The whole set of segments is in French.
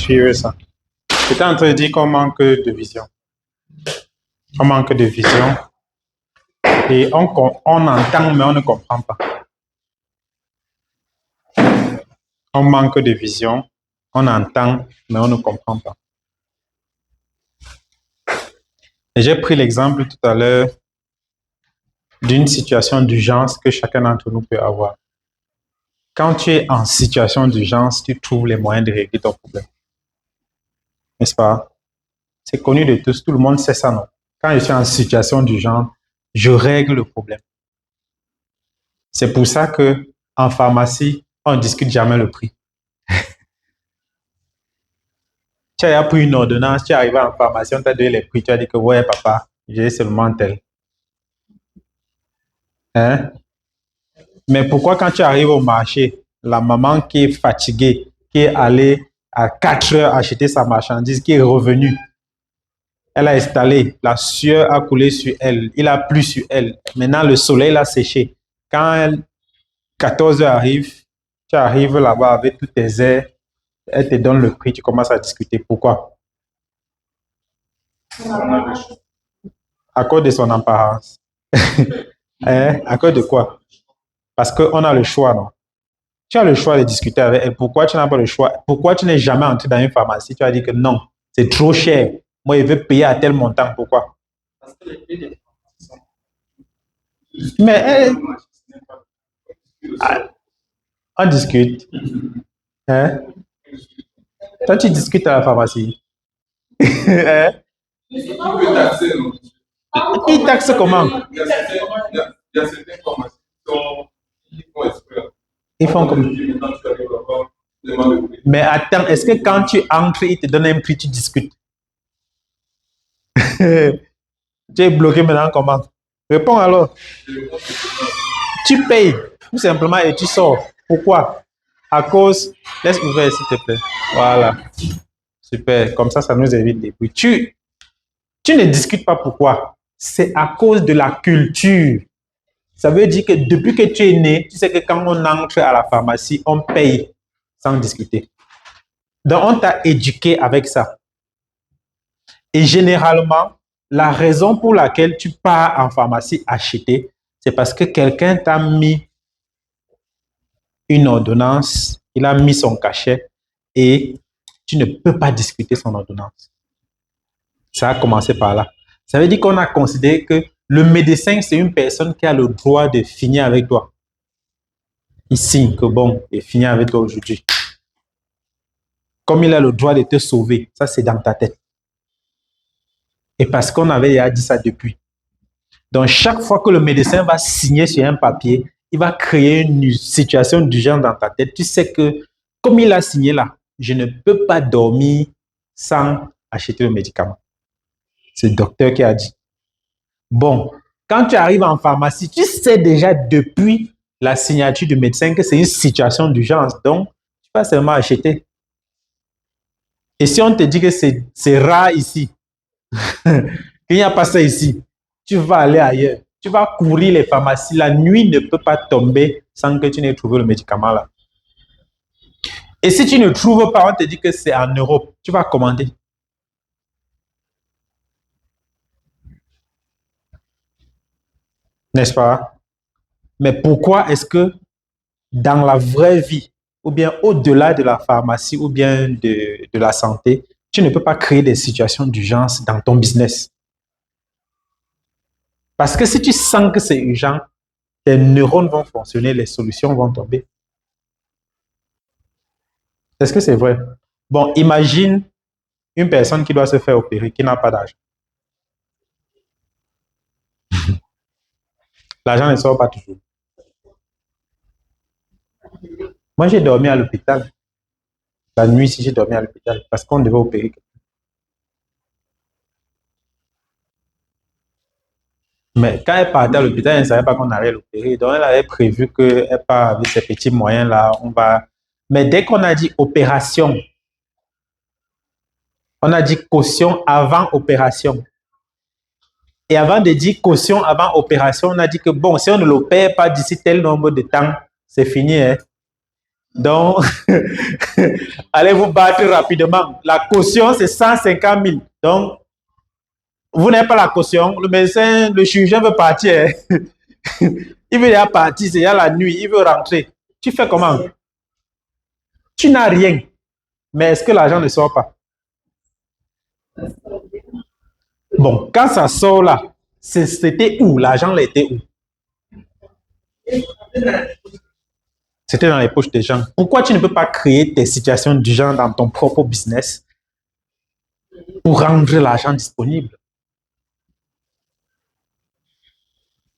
suivre ça. J'étais en train de dire qu'on manque de vision. On manque de vision. Et on entend, mais on ne comprend pas. On manque de vision. On entend, mais on ne comprend pas. Et j'ai pris l'exemple tout à l'heure d'une situation d'urgence que chacun d'entre nous peut avoir. Quand tu es en situation d'urgence, tu trouves les moyens de régler ton problème. N'est-ce pas? C'est connu de tous, tout le monde sait ça, non? Quand je suis en situation d'urgence, je règle le problème. C'est pour ça que en pharmacie, on ne discute jamais le prix. Tu as pris une ordonnance, tu es arrivé en pharmacie, on t'a donné les prix, tu as dit que ouais papa, j'ai seulement tel. Hein? Mais pourquoi quand tu arrives au marché, la maman qui est fatiguée, qui est allée à 4 heures acheter sa marchandise, qui est revenue, elle a installé, la sueur a coulé sur elle, il a plu sur elle, maintenant le soleil l'a séché. Quand 14 heures arrive, tu arrives là-bas avec tous tes airs, elle te donne le prix, tu commences à discuter. Pourquoi? À cause de son apparence. Hein? À cause de quoi? Parce qu'on a le choix, non? Tu as le choix de discuter avec elle. Pourquoi tu n'as pas le choix? Pourquoi tu n'es jamais entré dans une pharmacie? Tu as dit que non, c'est trop cher. Moi, je veux payer à tel montant. Pourquoi? Mais on discute. Hein? Toi, tu discutes à la pharmacie. Hein? Qui taxe comment? Il y a certaines pharmacies qui font exprès. Ils font comme. Mais attends, est-ce que quand tu entres, ils te donnent un prix, tu discutes? Tu es bloqué maintenant comment? Réponds alors. Tu payes, tout simplement, et tu sors. Pourquoi? À cause. Laisse ouvrir, s'il te plaît. Voilà. Super. Comme ça nous évite des bruits. Tu ne discutes pas pourquoi. C'est à cause de la culture. Ça veut dire que depuis que tu es né, tu sais que quand on entre à la pharmacie, on paye sans discuter. Donc, on t'a éduqué avec ça. Et généralement, la raison pour laquelle tu pars en pharmacie acheter, c'est parce que quelqu'un t'a mis une ordonnance, il a mis son cachet et tu ne peux pas discuter son ordonnance. Ça a commencé par là. Ça veut dire qu'on a considéré que le médecin, c'est une personne qui a le droit de finir avec toi. Il signe que bon, il finit avec toi aujourd'hui. Comme il a le droit de te sauver, ça c'est dans ta tête. Et parce qu'on avait déjà dit ça depuis. Donc chaque fois que le médecin va signer sur un papier, il va créer une situation d'urgence dans ta tête. Tu sais que comme il a signé là, je ne peux pas dormir sans acheter le médicament. C'est le docteur qui a dit. Bon, quand tu arrives en pharmacie, tu sais déjà depuis la signature du médecin que c'est une situation d'urgence. Donc, tu vas seulement acheter. Et si on te dit que c'est rare ici, qu'il n'y a pas ça ici, tu vas aller ailleurs. Tu vas courir les pharmacies. La nuit ne peut pas tomber sans que tu n'aies trouvé le médicament là. Et si tu ne trouves pas, on te dit que c'est en Europe, tu vas commander. N'est-ce pas? Mais pourquoi est-ce que dans la vraie vie, ou bien au-delà de la pharmacie, ou bien de la santé, tu ne peux pas créer des situations d'urgence dans ton business? Parce que si tu sens que c'est urgent, tes neurones vont fonctionner, les solutions vont tomber. Est-ce que c'est vrai? Bon, imagine une personne qui doit se faire opérer, qui n'a pas d'argent. L'argent ne sort pas toujours. Moi, j'ai dormi à l'hôpital. La nuit, si j'ai dormi à l'hôpital, parce qu'on devait opérer. Mais quand elle partait à l'hôpital, elle ne savait pas qu'on allait l'opérer. Donc, elle avait prévu qu'elle part avec ses petits moyens-là. Mais dès qu'on a dit opération, on a dit caution avant opération. Et avant de dire caution avant opération, on a dit que bon, si on ne l'opère pas d'ici tel nombre de temps, c'est fini. Hein? Donc, allez vous battre rapidement. La caution, c'est 150 000. Donc, vous n'avez pas la caution. Le médecin, le chirurgien veut partir. Il veut déjà partir, c'est déjà la nuit. Il veut rentrer. Tu fais comment? Tu n'as rien. Mais est-ce que l'argent ne sort pas? Bon, quand ça sort là, c'était où? L'argent là était où? C'était dans les poches des gens. Pourquoi tu ne peux pas créer des situations du genre dans ton propre business pour rendre l'argent disponible?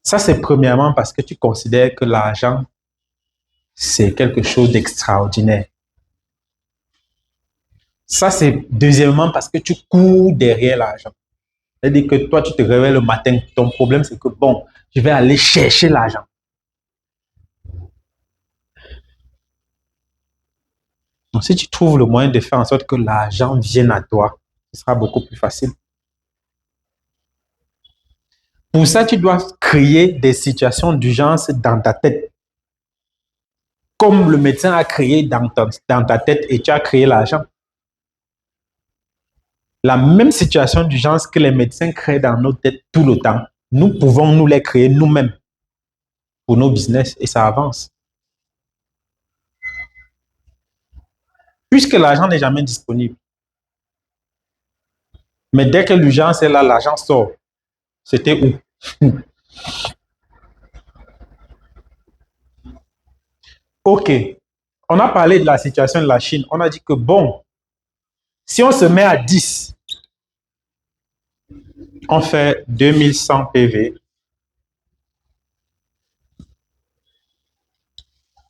Ça, c'est premièrement parce que tu considères que l'argent, c'est quelque chose d'extraordinaire. Ça, c'est deuxièmement parce que tu cours derrière l'argent. C'est-à-dire que toi, tu te réveilles le matin, ton problème, c'est que bon, je vais aller chercher l'argent. Donc, si tu trouves le moyen de faire en sorte que l'argent vienne à toi, ce sera beaucoup plus facile. Pour ça, tu dois créer des situations d'urgence dans ta tête. Comme le médecin a créé dans ta tête et tu as créé l'argent. La même situation d'urgence que les médecins créent dans nos têtes tout le temps, nous pouvons nous les créer nous-mêmes pour nos business et ça avance. Puisque l'argent n'est jamais disponible. Mais dès que l'urgence est là, l'argent sort. C'était où? OK. On a parlé de la situation de la Chine. On a dit que bon, si on se met à 10, on fait 2100 PV.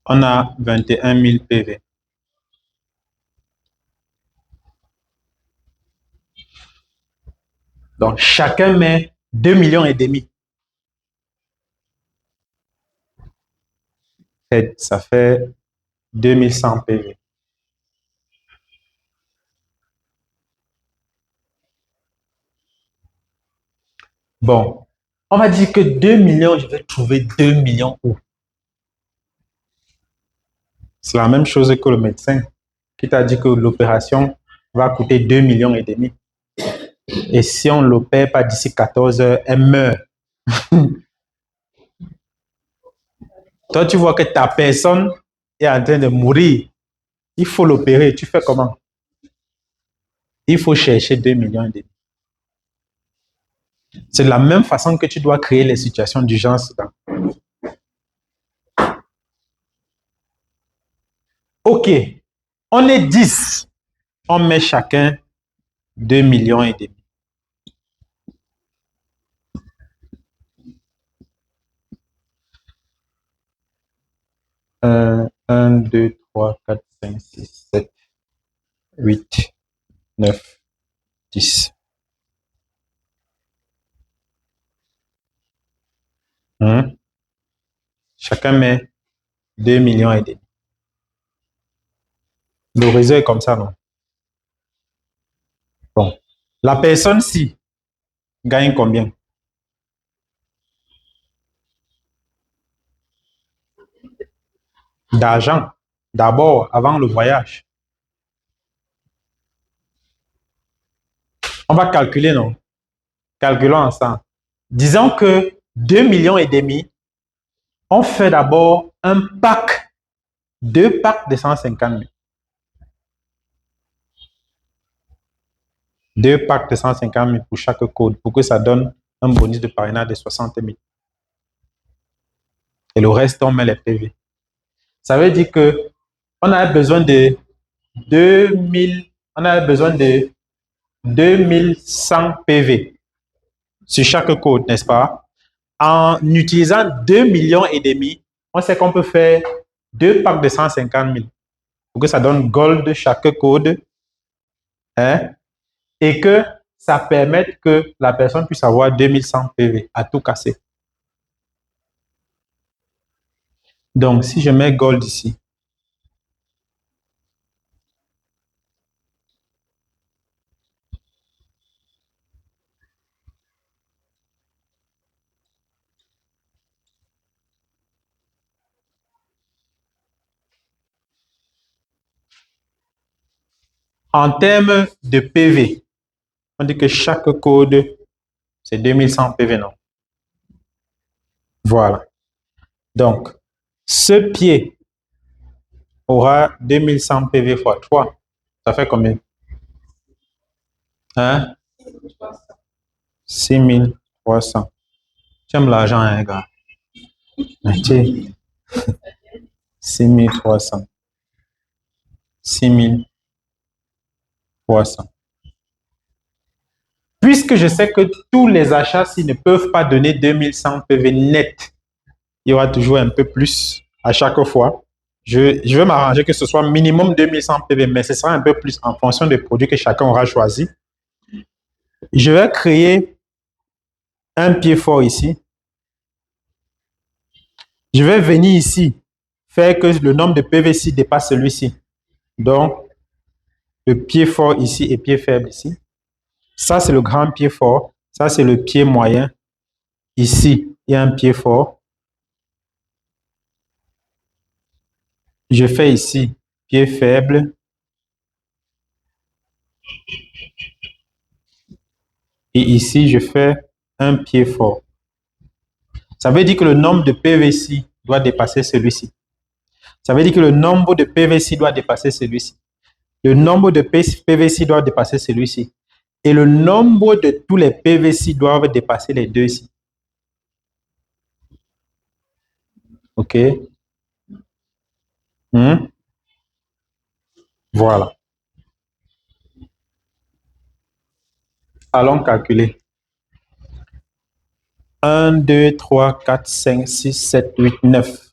On a 21 000 PV. Donc, chacun met 2 millions et demi. Ça fait 2100 PV. Bon, on va dire que 2 millions, je vais trouver 2 millions où? C'est la même chose que le médecin qui t'a dit que l'opération va coûter 2 millions et demi. Et si on ne l'opère pas d'ici 14 heures, elle meurt. Toi, tu vois que ta personne est en train de mourir. Il faut l'opérer. Tu fais comment? Il faut chercher 2 millions et demi. C'est de la même façon que tu dois créer les situations d'urgence. OK, on est 10. On met chacun 2 millions et demi. 1, 2, 3, 4, 5, 6, 7, 8, 9, 10. Chacun met 2 millions et demi. Le réseau est comme ça, non? Bon. La personne-ci gagne combien? D'argent. D'abord, avant le voyage. On va calculer, non? Calculons ensemble. Disons que 2 millions et demi, on fait d'abord un pack, 2 packs de 150 000. 2 packs de 150 000 pour chaque code, pour que ça donne un bonus de parrainage de 60 000. Et le reste, on met les PV. Ça veut dire que on a besoin de 2000, on a besoin de 2100 PV sur chaque code, n'est-ce pas? En utilisant 2 millions et demi, on sait qu'on peut faire 2 packs de 150 000 pour que ça donne gold chaque code, hein, et que ça permette que la personne puisse avoir 2100 PV à tout casser. Donc, si je mets gold ici, En termes de PV, on dit que chaque code, c'est 2100 PV, non? Voilà. Donc, ce pied aura 2100 PV fois 3. Ça fait combien? Hein? 6300. Tu aimes l'argent, hein, gars? Ok. 6300. 6300. Puisque je sais que tous les achats-ci ne peuvent pas donner 2100 PV net, il y aura toujours un peu plus à chaque fois. Je vais m'arranger que ce soit minimum 2100 PV, mais ce sera un peu plus en fonction des produits que chacun aura choisi. Je vais créer un pied fort ici. Je vais venir ici, faire que le nombre de PV6 dépasse celui-ci. Donc, le pied fort ici et pied faible ici. Ça, c'est le grand pied fort. Ça, c'est le pied moyen. Ici, il y a un pied fort. Je fais ici pied faible. Et ici, je fais un pied fort. Ça veut dire que le nombre de PV6 doit dépasser celui-ci. Ça veut dire que le nombre de PV6 doit dépasser celui-ci. Le nombre de PV6 doit dépasser celui-ci. Et le nombre de tous les PV6 doivent dépasser les deux ici. OK? Voilà. Allons calculer. 1, 2, 3, 4, 5, 6, 7, 8, 9.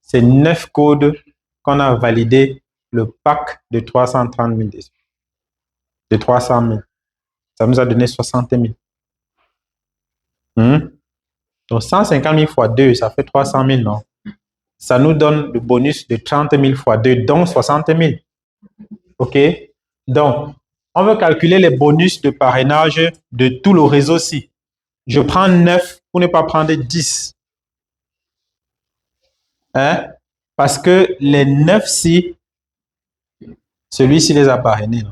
C'est 9 codes qu'on a validé le pack de 330 000. De 300 000. Ça nous a donné 60 000. Donc 150 000 fois 2, ça fait 300 000, non? Ça nous donne le bonus de 30 000 fois 2, donc 60 000. OK? Donc, on veut calculer les bonus de parrainage de tout le réseau-ci. Je prends 9 pour ne pas prendre 10. Hein? Parce que les 9-ci, celui-ci les a parrainés.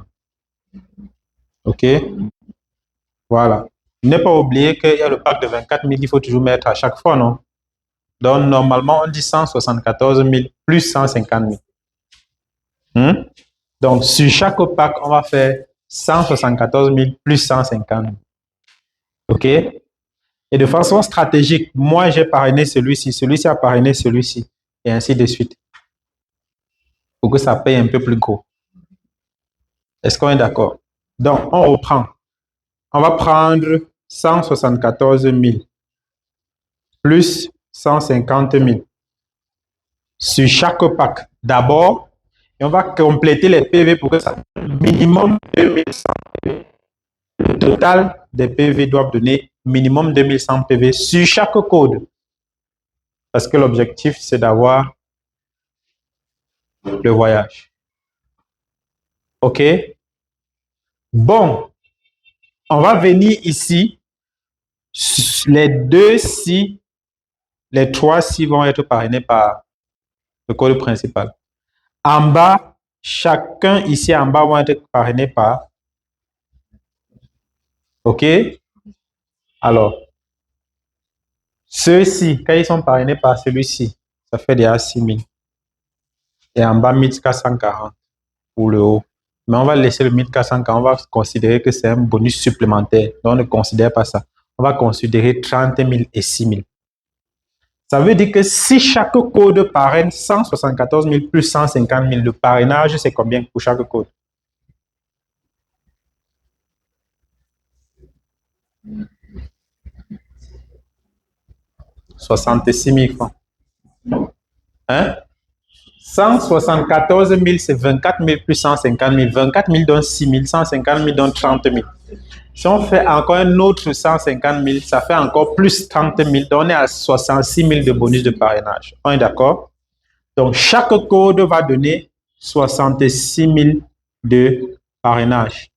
OK? Voilà. Ne pas oublier qu'il y a le pack de 24 000 qu'il faut toujours mettre à chaque fois, non? Donc, normalement, on dit 174 000 plus 150 000. Donc, sur chaque pack, on va faire 174 000 plus 150 000. OK? Et de façon stratégique, moi, j'ai parrainé celui-ci, celui-ci a parrainé celui-ci, et ainsi de suite. Pour que ça paye un peu plus gros. Est-ce qu'on est d'accord? Donc, on reprend. On va prendre 174 000 plus 150 000 sur chaque pack d'abord. Et on va compléter les PV pour que ça minimum 2100 PV. Le total des PV doivent donner minimum 2100 PV sur chaque code. Parce que l'objectif, c'est d'avoir le voyage. OK? Bon, on va venir ici. Les 2-ci, les 3-ci vont être parrainés par le code principal. En bas, chacun ici en bas va être parrainé par. OK? Alors, ceux-ci, quand ils sont parrainés par celui-ci, ça fait déjà 6 000. Et en bas, 1440 pour le haut. Mais on va laisser le 1440, on va considérer que c'est un bonus supplémentaire. Donc, on ne considère pas ça. On va considérer 30 000 et 6 000. Ça veut dire que si chaque code parraine 174 000 plus 150 000, le parrainage, c'est combien pour chaque code? « 66 000 francs. Hein? 174 000, c'est 24 000 plus 150 000. 24 000 donne 6 000, 150 000 donne 30 000. Si on fait encore un autre 150 000, ça fait encore plus 30 000. Donc, on est à 66 000 de bonus de parrainage. On est d'accord? Donc, chaque code va donner 66 000 de parrainage.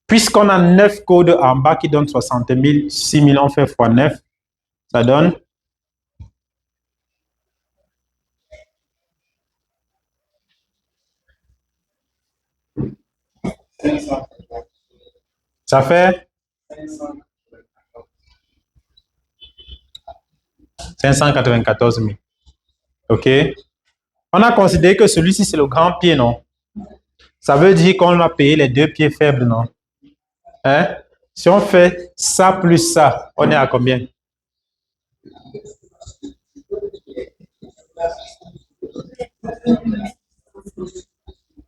Puisqu'on a 9 codes en bas qui donnent 60 000, 6 000, on fait x 9, ça donne Ça fait 594 000. OK. On a considéré que celui-ci, c'est le grand pied, non? Ça veut dire qu'on a payé les deux pieds faibles, non? Hein? Si on fait ça plus ça, on est à combien?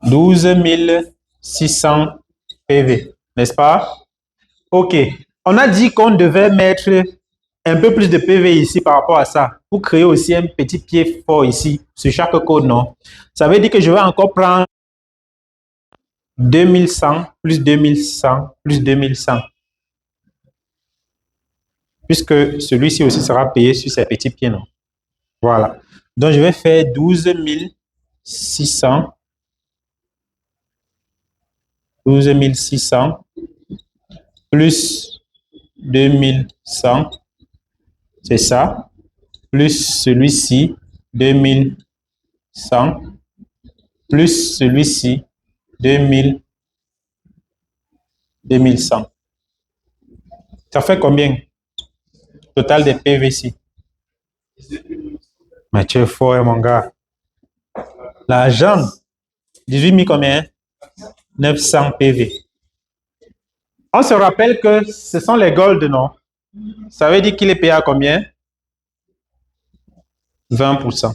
12 600 PV, n'est-ce pas? OK. On a dit qu'on devait mettre un peu plus de PV ici par rapport à ça pour créer aussi un petit pied fort ici sur chaque code, non? Ça veut dire que je vais encore prendre 2100 plus 2100 plus 2100. Puisque celui-ci aussi sera payé sur ses petits pieds, non? Voilà. Donc, je vais faire 12 600. 12 600 plus 2100, c'est ça, plus celui-ci, 2100, plus celui-ci, 2100. Ça fait combien? Total des PV ici. Mais tu es fort, mon gars. L'argent, 18 000 combien? 900 PV. On se rappelle que ce sont les gold, non? Ça veut dire qu'il est payé à combien? 20%.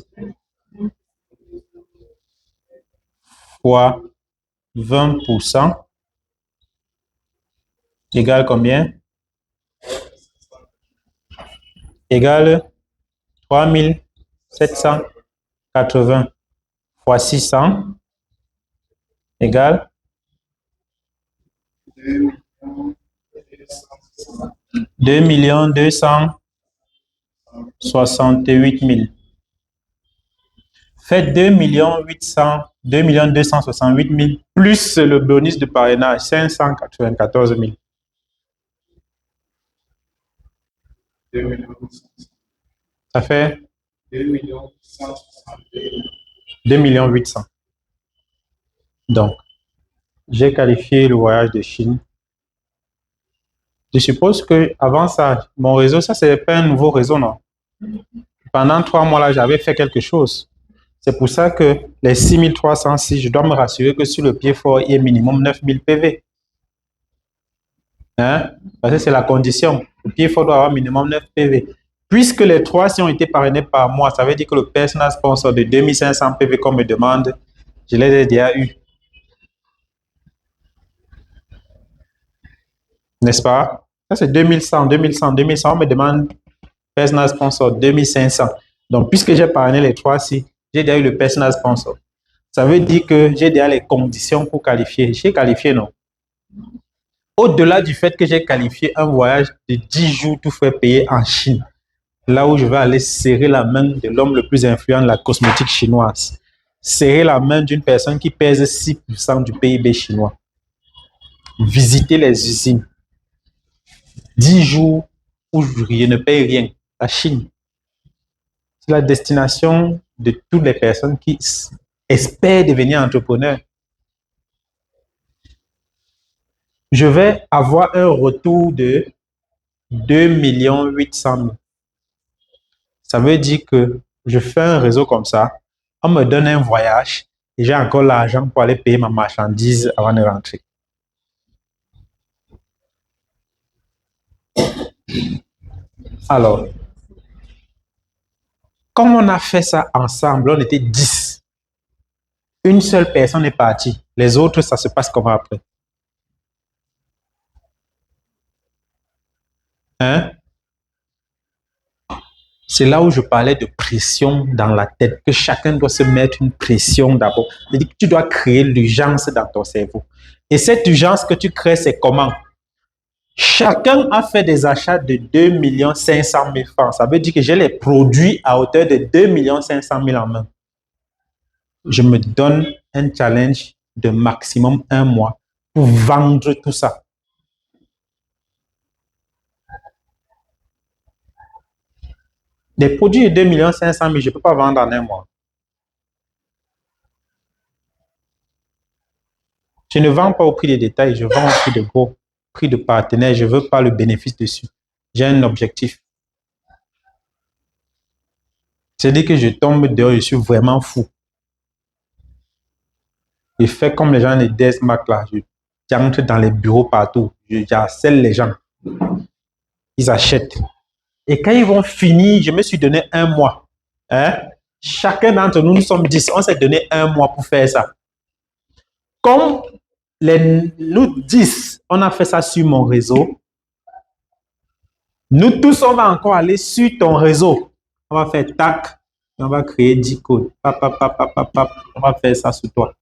Fois 20% égale combien? Égale 3780 fois 600 égale 2 268 000. Faites 2 268 000 plus le bonus de parrainage 594 000. Ça fait 2 800. Donc, j'ai qualifié le voyage de Chine. Je suppose que avant ça, mon réseau, ça, c'est pas un nouveau réseau, non? Pendant 3 mois, là, j'avais fait quelque chose. C'est pour ça que les 6306, je dois me rassurer que sur le pied fort, il y a minimum 9000 PV. Hein? Parce que c'est la condition. Le pied fort doit avoir minimum 9 PV. Puisque les 3 si ont été parrainés par moi, ça veut dire que le personal sponsor de 2500 PV qu'on me demande, je l'ai déjà eu. N'est-ce pas? Ça, c'est 2100, 2100, 2100. On me demande personal sponsor 2500. Donc, puisque j'ai parrainé les 3 si, j'ai déjà eu le personal sponsor. Ça veut dire que j'ai déjà les conditions pour qualifier. J'ai qualifié, non? Au-delà du fait que j'ai qualifié un voyage de 10 jours tout frais payé en Chine, là où je vais aller serrer la main de l'homme le plus influent de la cosmétique chinoise, serrer la main d'une personne qui pèse 6% du PIB chinois, visiter les usines, 10 jours où je ne paye rien. La Chine, c'est la destination de toutes les personnes qui espèrent devenir entrepreneurs. Je vais avoir un retour de 2 800 000. Ça veut dire que je fais un réseau comme ça, on me donne un voyage et j'ai encore l'argent pour aller payer ma marchandise avant de rentrer. Alors, comme on a fait ça ensemble, on était 10. Une seule personne est partie. Les autres, ça se passe comment après? Hein? C'est là où je parlais de pression dans la tête, que chacun doit se mettre une pression d'abord. C'est-à-dire que tu dois créer l'urgence dans ton cerveau. Et cette urgence que tu crées, c'est comment? Chacun a fait des achats de 2 500 000 francs. Ça veut dire que j'ai les produits à hauteur de 2 500 000 en main. Je me donne un challenge de maximum 1 mois pour vendre tout ça. Des produits de 2 500 000, je ne peux pas vendre en 1 mois. Je ne vends pas au prix des détails, je vends au prix de gros, prix de partenaire. Je ne veux pas le bénéfice dessus. J'ai un objectif. C'est-à-dire que je tombe dehors, je suis vraiment fou. Je fais comme les gens des DSMAC là. J'entre dans les bureaux partout. J'harcèle les gens. Ils achètent. Et quand ils vont finir, je me suis donné 1 mois. Hein? Chacun d'entre nous, nous sommes 10. On s'est donné 1 mois pour faire ça. Comme nous 10, on a fait ça sur mon réseau. Nous tous, on va encore aller sur ton réseau. On va faire tac. Et on va créer 10 codes. Pap, pap, pap, pap, pap, pap. On va faire ça sur toi.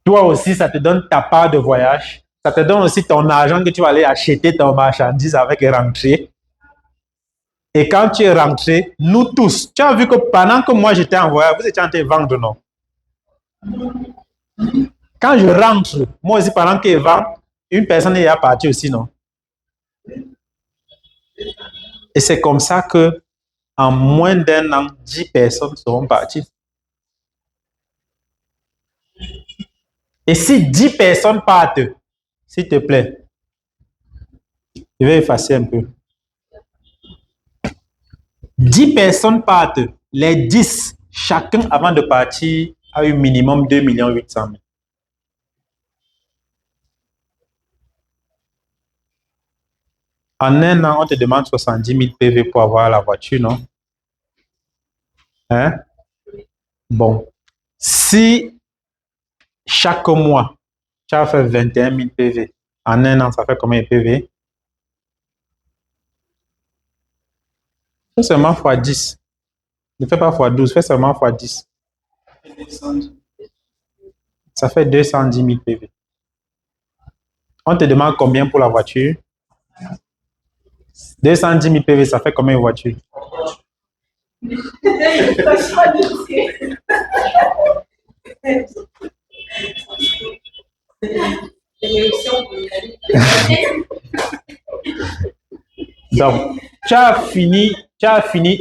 Toi aussi, ça te donne ta part de voyage. Ça te donne aussi ton argent que tu vas aller acheter ton marchandise avec et rentrer. Et quand tu es rentré, nous tous, tu as vu que pendant que moi j'étais en voyage, vous étiez en train de vendre, non? Quand je rentre, moi aussi, pendant qu'il vend, une personne est partie aussi, non? Et c'est comme ça que, en moins d'1 an, 10 personnes seront parties. Et si 10 personnes partent, s'il te plaît, je vais effacer un peu. 10 personnes partent, les 10, chacun avant de partir a eu minimum 2 800 000. En 1 an, on te demande 70 000 PV pour avoir la voiture, non? Hein? Bon. Si chaque mois, tu as fait 21 000 PV, en 1 an, ça fait combien de PV? Fais seulement x 10. Ne fais pas x 12, fais seulement x 10. Ça fait 210 000 PV. On te demande combien pour la voiture? 210 000 PV, ça fait combien de voitures? Donc, tu as fini.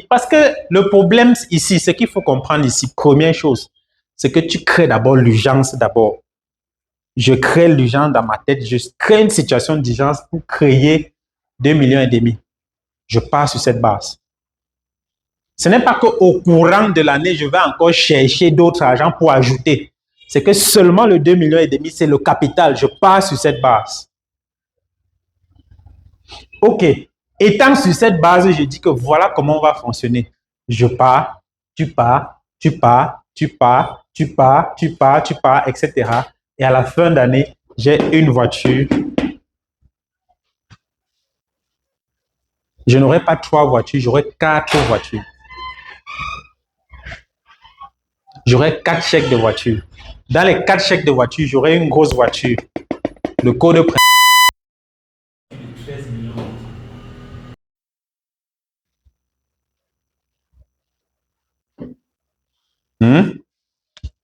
Parce que le problème ici, ce qu'il faut comprendre ici, première chose, c'est que tu crées d'abord l'urgence d'abord. Je crée l'urgence dans ma tête, je crée une situation d'urgence pour créer 2,5 millions. Je pars sur cette base. Ce n'est pas qu'au courant de l'année, je vais encore chercher d'autres argent pour ajouter. C'est que seulement le 2,5 millions, c'est le capital. Je pars sur cette base. OK. Étant sur cette base, je dis que voilà comment on va fonctionner. Je pars, tu pars, tu pars, tu pars, tu pars, tu pars, tu pars, etc. Et à la fin d'année, j'ai une voiture. Je n'aurai pas 3 voitures, j'aurai 4 voitures. J'aurai 4 chèques de voiture. Dans les 4 chèques de voiture, j'aurai une grosse voiture. Le code de prêt.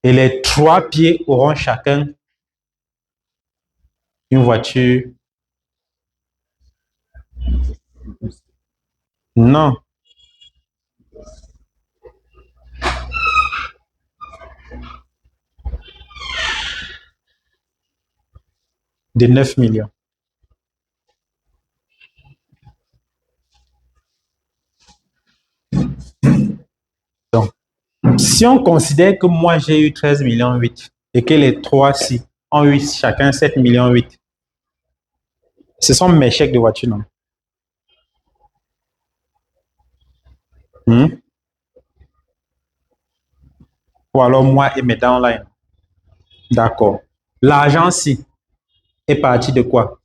Et les 3 pieds auront chacun une voiture. Non. De 9 millions. Donc, si on considère que moi j'ai eu 13,8 millions et que les 3-ci ont eu chacun 7,8 millions, ce sont mes chèques de voiture, non? Ou alors moi et mes downlines. D'accord. L'argent-ci est parti de quoi?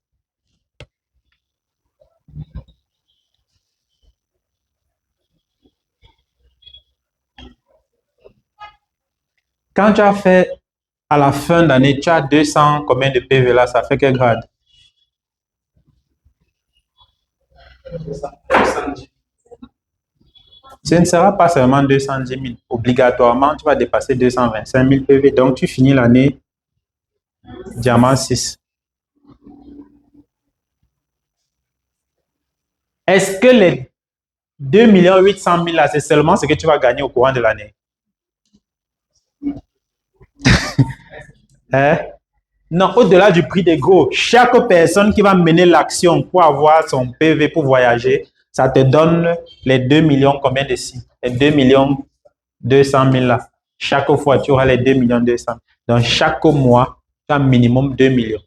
Quand tu as fait à la fin d'année, tu as 200, combien de PV là? Ça fait quel grade? Ce ne sera pas seulement 210 000. Obligatoirement, tu vas dépasser 225 000 PV. Donc, tu finis l'année diamant 6. Est-ce que les 2 800 000 là, c'est seulement ce que tu vas gagner au courant de l'année? Hein? Non, au-delà du prix des gros, chaque personne qui va mener l'action pour avoir son PV pour voyager, ça te donne les 2 millions, combien de si? Les 2 millions 200 000 là. Chaque fois, tu auras les 2 millions 200. Donc, chaque mois, tu as minimum 2 millions.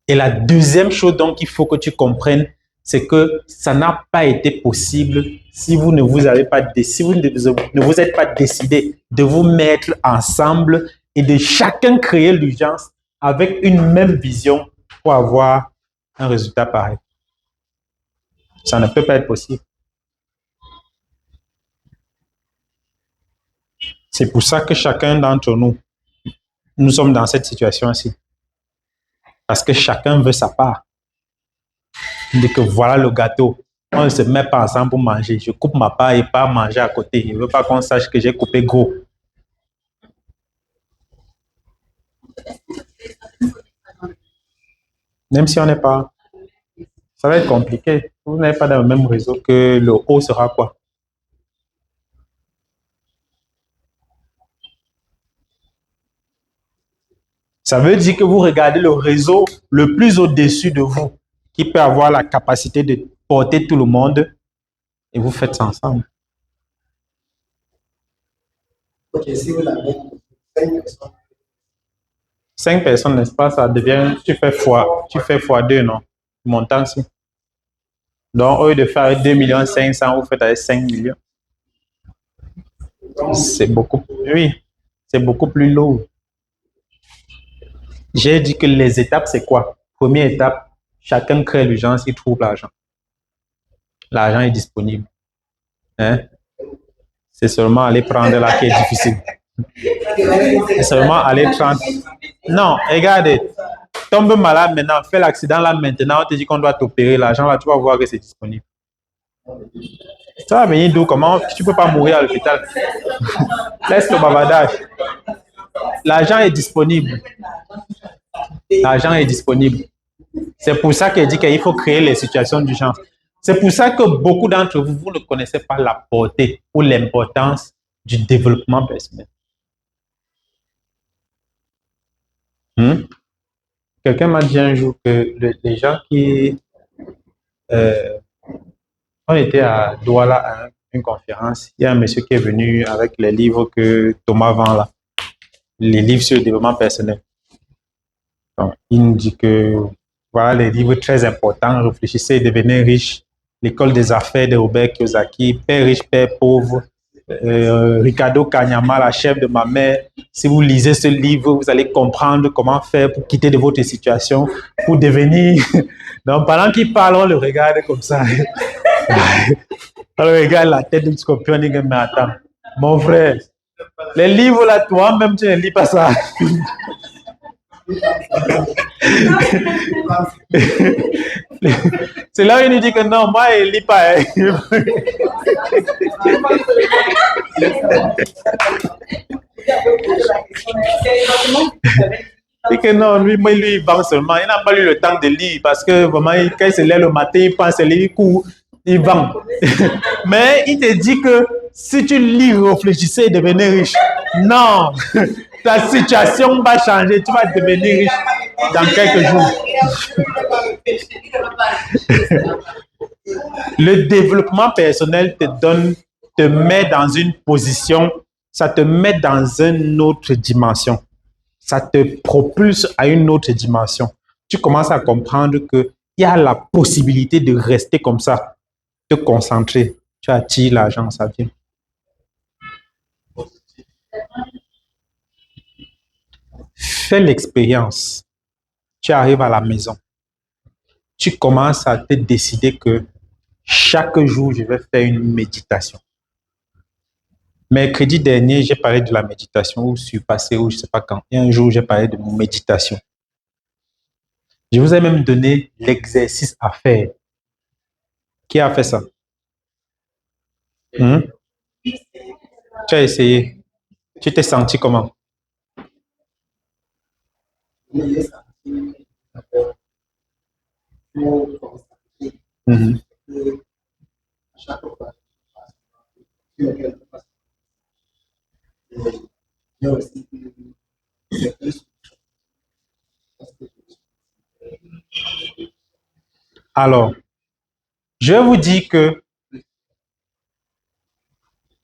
Et la deuxième chose donc il faut que tu comprennes, c'est que ça n'a pas été possible si vous ne vous avez pas si vous ne vous êtes pas décidé de vous mettre ensemble et de chacun créer l'urgence avec une même vision pour avoir un résultat pareil. Ça ne peut pas être possible. C'est pour ça que chacun d'entre nous, nous sommes dans cette situation-ci. Parce que chacun veut sa part. Dès que voilà le gâteau, on ne se met pas ensemble pour manger. Je coupe ma part et pas manger à côté. Je ne veux pas qu'on sache que j'ai coupé gros. Même si on n'est pas, ça va être compliqué. Vous n'êtes pas dans le même réseau que le haut sera quoi? Ça veut dire que vous regardez le réseau le plus au-dessus de vous, qui peut avoir la capacité de porter tout le monde, et vous faites ça ensemble. Ok, si vous l'avez, 5 personnes, n'est-ce pas? Ça devient, tu fais fois 2, non? Montant-ci. Donc, au lieu de faire 2 millions 500, vous faites avec 5 millions. C'est beaucoup, oui, c'est beaucoup plus lourd. J'ai dit que les étapes, c'est quoi? Première étape, chacun crée l'urgence, il trouve l'argent. L'argent est disponible. Hein? C'est seulement aller prendre là qui est difficile. C'est seulement aller prendre. Non, regardez, tombe malade maintenant, fais l'accident là maintenant, on te dit qu'on doit t'opérer, l'argent là, tu vas voir que c'est disponible. Ça va venir d'où? Comment? Tu ne peux pas mourir à l'hôpital. Laisse le bavardage. L'argent est disponible. L'argent est disponible. C'est pour ça qu'elle dit qu'il faut créer les situations d'urgence. C'est pour ça que beaucoup d'entre vous, vous ne connaissez pas la portée ou l'importance du développement personnel. Quelqu'un m'a dit un jour que les gens qui... on était à Douala à une conférence. Il y a un monsieur qui est venu avec les livres que Thomas vend là. Les livres sur le développement personnel. Donc, il nous dit que voilà les livres très importants. Réfléchissez, devenez riche. L'école des affaires de Robert Kiyosaki, Père riche, Père pauvre. Ricardo Kanyama, la chef de ma mère. Si vous lisez ce livre, vous allez comprendre comment faire pour quitter de votre situation, pour devenir. Donc, pendant qu'il parle, on le regarde comme ça. On le regarde la tête du scorpion, il dit, mais attends, mon frère, les livres là, toi-même, tu ne lis pas ça. C'est là où il nous dit que non, moi, il ne lit pas. Et que non, lui, il vend seulement. Il n'a pas eu le temps de lire parce que vraiment, quand il se lève le matin, il pense à lire, il court, il vend. Mais il te dit que si tu lis, réfléchissez et devenez riche. Non, ta situation va changer. Tu vas devenir riche dans quelques jours. Le développement personnel te met dans une position, ça te met dans une autre dimension. Ça te propulse à une autre dimension. Tu commences à comprendre qu'il y a la possibilité de rester comme ça, te concentrer. Tu attires l'argent, ça vient. Fais l'expérience. Tu arrives à la maison. Tu commences à te décider que chaque jour, je vais faire une méditation. Mercredi dernier, j'ai parlé de la méditation, ou surpassé, ou je ne sais pas quand. Et un jour, j'ai parlé de mon méditation. Je vous ai même donné l'exercice à faire. Qui a fait ça? Tu as essayé. Tu t'es senti comment? Alors, je vais vous dire que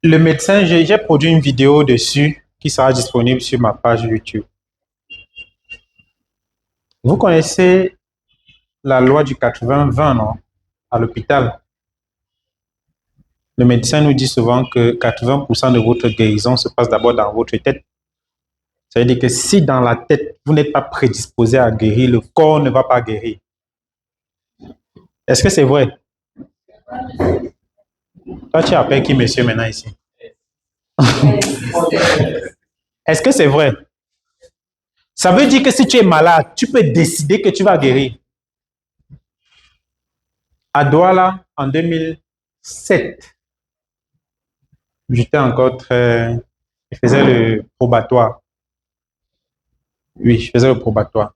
le médecin, j'ai produit une vidéo dessus qui sera disponible sur ma page YouTube. Vous connaissez la loi du 80-20, non? À l'hôpital. Le médecin nous dit souvent que 80% de votre guérison se passe d'abord dans votre tête. Ça veut dire que si dans la tête, vous n'êtes pas prédisposé à guérir, le corps ne va pas guérir. Est-ce que c'est vrai? Toi, tu appelles qui, monsieur, maintenant ici? Est-ce que c'est vrai? Ça veut dire que si tu es malade, tu peux décider que tu vas guérir. À Douala, en 2007, j'étais encore très... Je faisais le probatoire. Oui, je faisais le probatoire.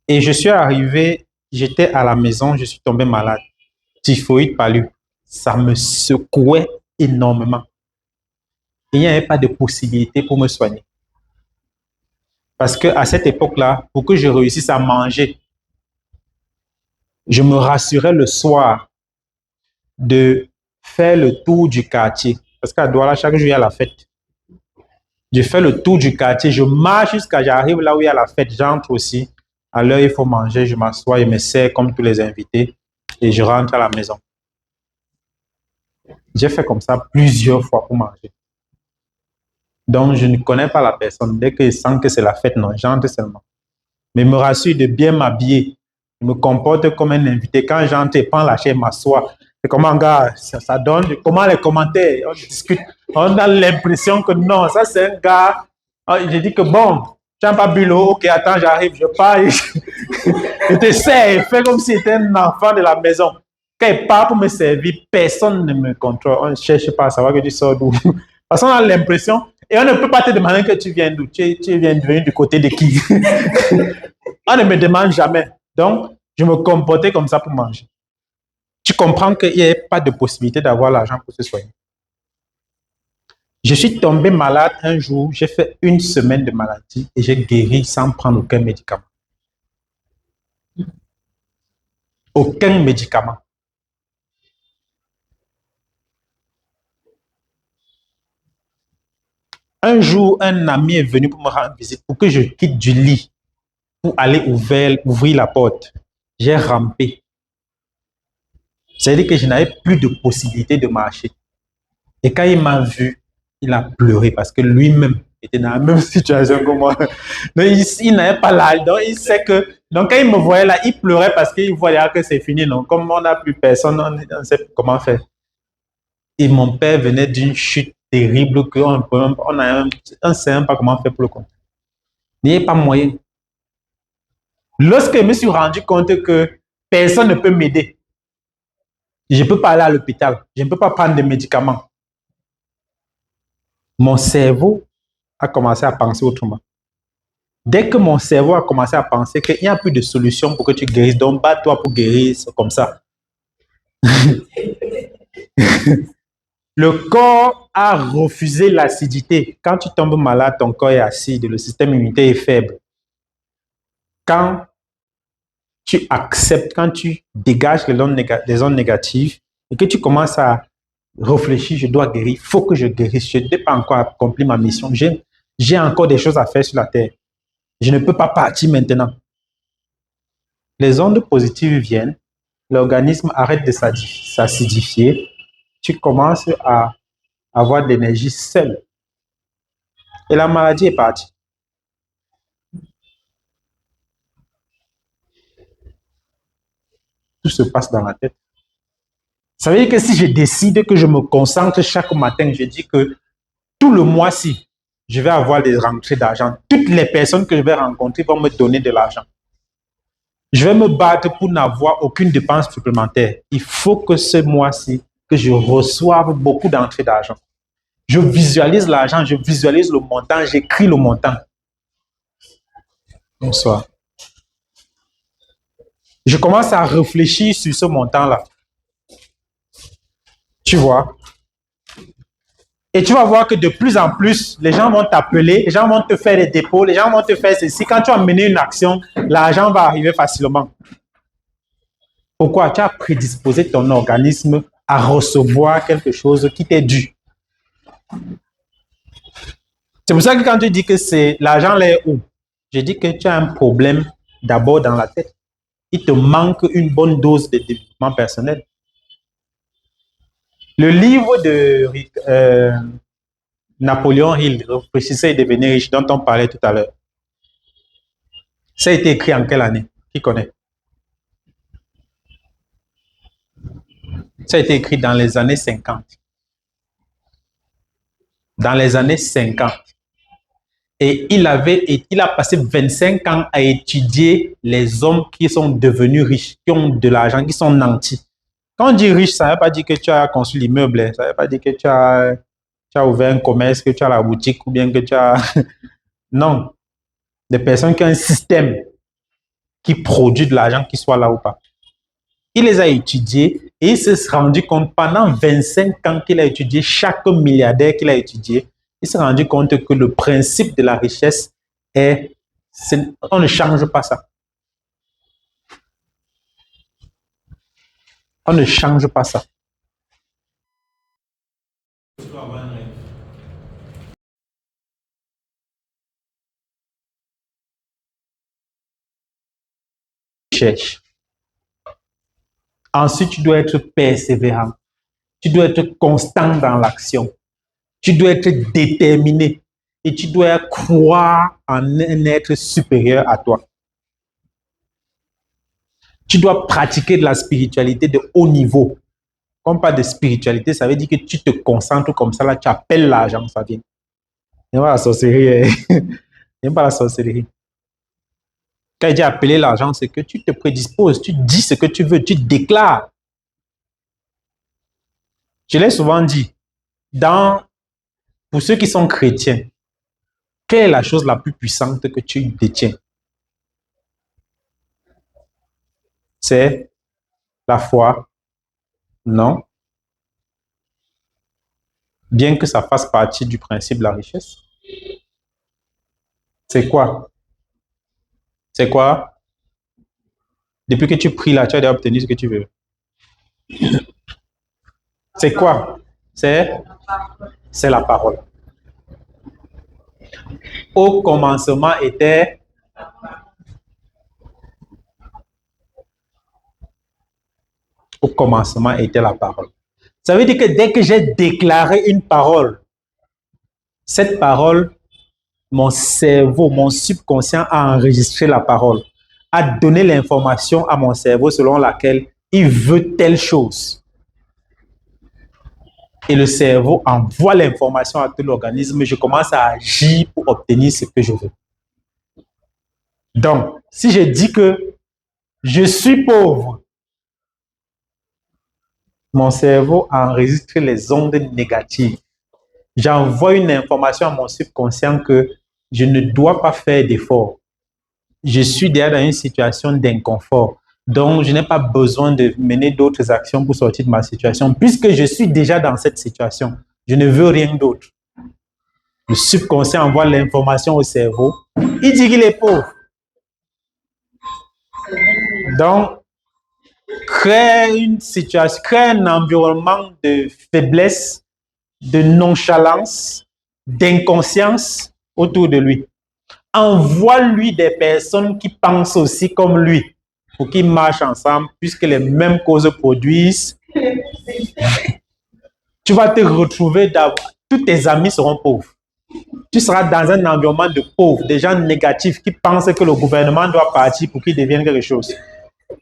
Et je suis arrivé, j'étais à la maison, je suis tombé malade. Typhoïde palu. Ça me secouait énormément. Il n'y avait pas de possibilité pour me soigner. Parce qu'à cette époque-là, pour que je réussisse à manger, je me rassurais le soir de faire le tour du quartier. Parce qu'à Douala, chaque jour, il y a la fête. Je fais le tour du quartier, je marche jusqu'à j'arrive là où il y a la fête, j'entre aussi. À l'heure, il faut manger, je m'assois, je me sers comme tous les invités et je rentre à la maison. J'ai fait comme ça plusieurs fois pour manger. Donc, je ne connais pas la personne. Dès que je sens que c'est la fête, non, j'entre seulement. Mais me rassure de bien m'habiller. Je me comporte comme un invité. Quand j'entre, je prends la chaise, m'assois. C'est comment, gars, ça donne. Comment les commentaires, on discute. On a l'impression que non, ça c'est un gars. Je dis que bon, tu n'as pas bu l'eau. Ok, attends, j'arrive, je pars. Je te sers. Fais comme si c'était un enfant de la maison. Quand il part pour me servir, personne ne me contrôle. On ne cherche pas à savoir que tu sors d'où. Parce qu'on a l'impression, et on ne peut pas te demander que tu viens d'où. Tu viens de venir du côté de qui? On ne me demande jamais. Donc, je me comportais comme ça pour manger. Tu comprends qu'il n'y a pas de possibilité d'avoir l'argent pour se soigner. Je suis tombé malade un jour, j'ai fait une semaine de maladie et j'ai guéri sans prendre aucun médicament. Aucun médicament. Un jour, un ami est venu pour me rendre visite, pour que je quitte du lit, pour aller ouvrir la porte. J'ai rampé. C'est-à-dire que je n'avais plus de possibilité de marcher. Et quand il m'a vu, il a pleuré parce que lui-même était dans la même situation que moi. Donc, il n'avait pas l'âge. Donc, il sait que. Donc, quand il me voyait là, il pleurait parce qu'il voyait que c'est fini. Donc, comme on n'a plus personne, on ne sait comment faire. Et mon père venait d'une chute terrible qu'on ne sait même pas comment faire pour le compte. Il n'y a pas moyen. Lorsque je me suis rendu compte que personne ne peut m'aider, je ne peux pas aller à l'hôpital, je ne peux pas prendre des médicaments. Mon cerveau a commencé à penser autrement. Dès que mon cerveau a commencé à penser qu'il n'y a plus de solution pour que tu guérisses, donc bats-toi pour guérir, c'est comme ça. Le corps a refusé l'acidité. Quand tu tombes malade, ton corps est acide, le système immunitaire est faible. Quand tu acceptes, quand tu dégages les ondes négatives et que tu commences à réfléchir, je dois guérir, il faut que je guérisse, je n'ai pas encore accompli ma mission, j'ai encore des choses à faire sur la terre. Je ne peux pas partir maintenant. Les ondes positives viennent, l'organisme arrête de s'acidifier, tu commences à avoir de l'énergie seule. Et la maladie est partie. Tout se passe dans la tête. Ça veut dire que si je décide que je me concentre chaque matin, je dis que tout le mois-ci, je vais avoir des rentrées d'argent. Toutes les personnes que je vais rencontrer vont me donner de l'argent. Je vais me battre pour n'avoir aucune dépense supplémentaire. Il faut que ce mois-ci, que je reçoive beaucoup d'entrées d'argent. Je visualise l'argent, je visualise le montant, j'écris le montant. Bonsoir. Je commence à réfléchir sur ce montant-là. Tu vois? Et tu vas voir que de plus en plus, les gens vont t'appeler, les gens vont te faire des dépôts, les gens vont te faire ceci. Quand tu as mené une action, l'argent va arriver facilement. Pourquoi? Tu as prédisposé ton organisme à recevoir quelque chose qui t'est dû. C'est pour ça que quand tu dis que c'est l'argent là est où? Je dis que tu as un problème d'abord dans la tête. Il te manque une bonne dose de développement personnel. Le livre de Napoléon Hill, Réfléchissez et devenez riche, dont on parlait tout à l'heure, ça a été écrit en quelle année? Qui connaît? Ça a été écrit dans les années 50. Dans les années 50. Et il a passé 25 ans à étudier les hommes qui sont devenus riches, qui ont de l'argent, qui sont nantis. Quand on dit riche, ça ne veut pas dire que tu as construit l'immeuble, ça ne veut pas dire que tu as ouvert un commerce, que tu as la boutique ou bien que tu as... Non. Des personnes qui ont un système qui produit de l'argent, qui soit là ou pas. Il les a étudiés et il s'est rendu compte pendant 25 ans qu'il a étudié, chaque milliardaire qu'il a étudié, il s'est rendu compte que le principe de la richesse est, on ne change pas ça. On ne change pas ça. Cherche. Ensuite, tu dois être persévérant. Tu dois être constant dans l'action. Tu dois être déterminé. Et tu dois croire en un être supérieur à toi. Tu dois pratiquer de la spiritualité de haut niveau. Comme pas de spiritualité, ça veut dire que tu te concentres comme ça, là, tu appelles l'argent, ça vient. Il n'y a pas la sorcellerie. Il n'y a pas la sorcellerie. Quand il dit appeler l'argent, c'est que tu te prédisposes, tu dis ce que tu veux, tu déclares. Je l'ai souvent dit, pour ceux qui sont chrétiens, quelle est la chose la plus puissante que tu détiens? C'est la foi? Non. Bien que ça fasse partie du principe de la richesse. C'est quoi? C'est quoi? Depuis que tu pries là, tu as déjà obtenu ce que tu veux. C'est quoi? C'est la parole. Au commencement était la parole. Ça veut dire que dès que j'ai déclaré une parole, cette parole, mon cerveau, mon subconscient a enregistré la parole, a donné l'information à mon cerveau selon laquelle il veut telle chose. Et le cerveau envoie l'information à tout l'organisme, je commence à agir pour obtenir ce que je veux. Donc, si je dis que je suis pauvre, mon cerveau enregistre les ondes négatives. J'envoie une information à mon subconscient que je ne dois pas faire d'efforts. Je suis déjà dans une situation d'inconfort. Donc, je n'ai pas besoin de mener d'autres actions pour sortir de ma situation, puisque je suis déjà dans cette situation. Je ne veux rien d'autre. Le subconscient envoie l'information au cerveau. Il dit qu'il est pauvre. Donc, crée une situation, crée un environnement de faiblesse, de nonchalance, d'inconscience autour de lui. Envoie-lui des personnes qui pensent aussi comme lui pour qu'ils marchent ensemble, puisque les mêmes causes produisent. Tu vas te retrouver, tous tes amis seront pauvres. Tu seras dans un environnement de pauvres, des gens négatifs qui pensent que le gouvernement doit partir pour qu'il devienne quelque chose.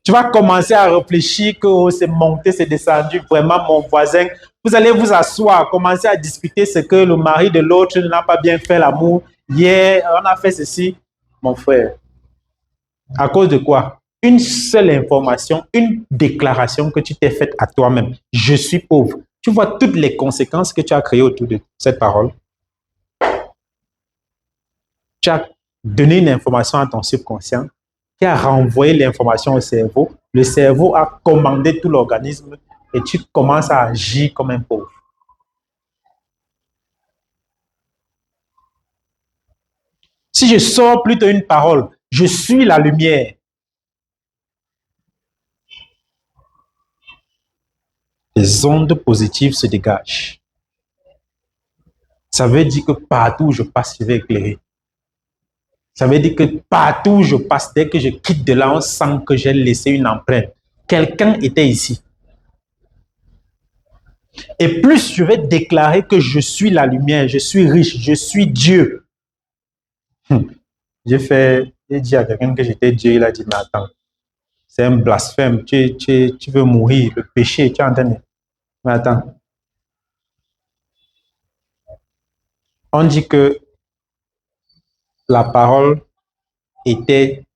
Tu vas commencer à réfléchir que oh, c'est monté, c'est descendu, vraiment mon voisin. Vous allez vous asseoir, commencer à discuter ce que le mari de l'autre n'a pas bien fait l'amour. Hier, on a fait ceci. Mon frère, à cause de quoi? Une seule information, une déclaration que tu t'es faite à toi-même. Je suis pauvre. Tu vois toutes les conséquences que tu as créées autour de cette parole. Tu as donné une information à ton subconscient qui a renvoyé l'information au cerveau. Le cerveau a commandé tout l'organisme et tu commences à agir comme un pauvre. Si je sors plutôt une parole, je suis la lumière. Les ondes positives se dégagent. Ça veut dire que partout où je passe, je vais éclairer. Ça veut dire que partout où je passe, dès que je quitte de là, on sent que j'ai laissé une empreinte. Quelqu'un était ici. Et plus je vais déclarer que je suis la lumière, je suis riche, je suis Dieu. J'ai dit à quelqu'un que j'étais Dieu, il a dit, mais attends, c'est un blasphème, tu veux mourir, le péché, tu entends? Mais attends, on dit que la parole était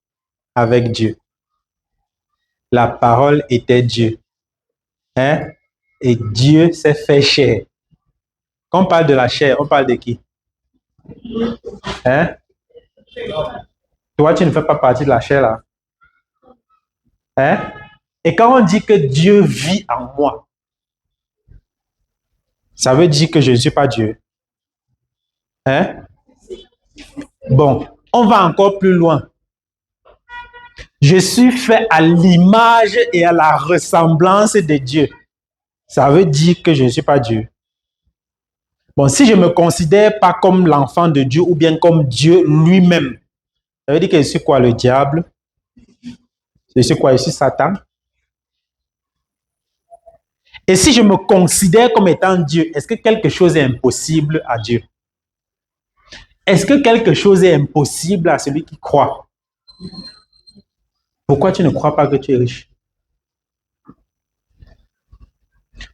avec Dieu. La parole était Dieu. Hein? Et Dieu s'est fait chair. Quand on parle de la chair, on parle de qui? Hein? Toi, tu ne fais pas partie de la chair là. Hein? Et quand on dit que Dieu vit en moi, ça veut dire que je ne suis pas Dieu. Hein? Bon, on va encore plus loin. Je suis fait à l'image et à la ressemblance de Dieu. Ça veut dire que je ne suis pas Dieu. Bon, si je ne me considère pas comme l'enfant de Dieu ou bien comme Dieu lui-même, ça veut dire que je suis quoi, le diable? Je suis quoi, je suis Satan? Et si je me considère comme étant Dieu, est-ce que quelque chose est impossible à Dieu? Est-ce que quelque chose est impossible à celui qui croit? Pourquoi tu ne crois pas que tu es riche?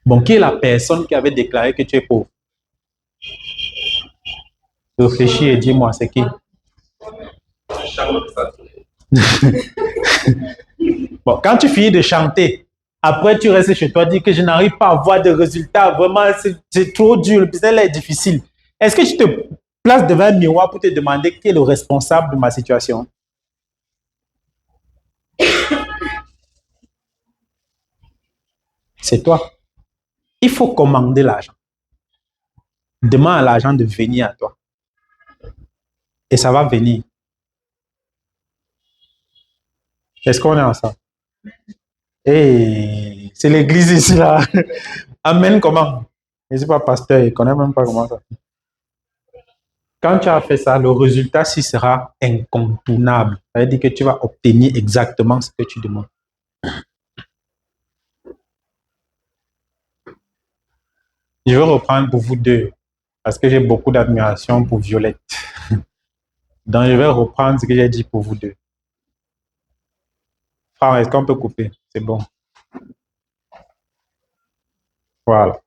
Bon, qui est la personne qui avait déclaré que tu es pauvre? Réfléchis et dis-moi, c'est qui? Bon, quand tu finis de chanter, après tu restes chez toi, dis que je n'arrive pas à avoir de résultats, vraiment, c'est trop dur, le business est difficile. Est-ce que tu te places devant un miroir pour te demander qui est le responsable de ma situation? C'est toi. Il faut commander l'argent. Demande à l'argent de venir à toi. Et ça va venir. Est-ce qu'on est ensemble? Hey, c'est l'église ici là. Amen comment? Je ne suis pas pasteur, je ne connais même pas comment ça. Quand tu as fait ça, le résultat si sera incontournable. Ça veut dire que tu vas obtenir exactement ce que tu demandes. Je vais reprendre pour vous deux, parce que j'ai beaucoup d'admiration pour Violette. Donc, je vais reprendre ce que j'ai dit pour vous deux. Est-ce qu'on peut couper? C'est bon. Voilà.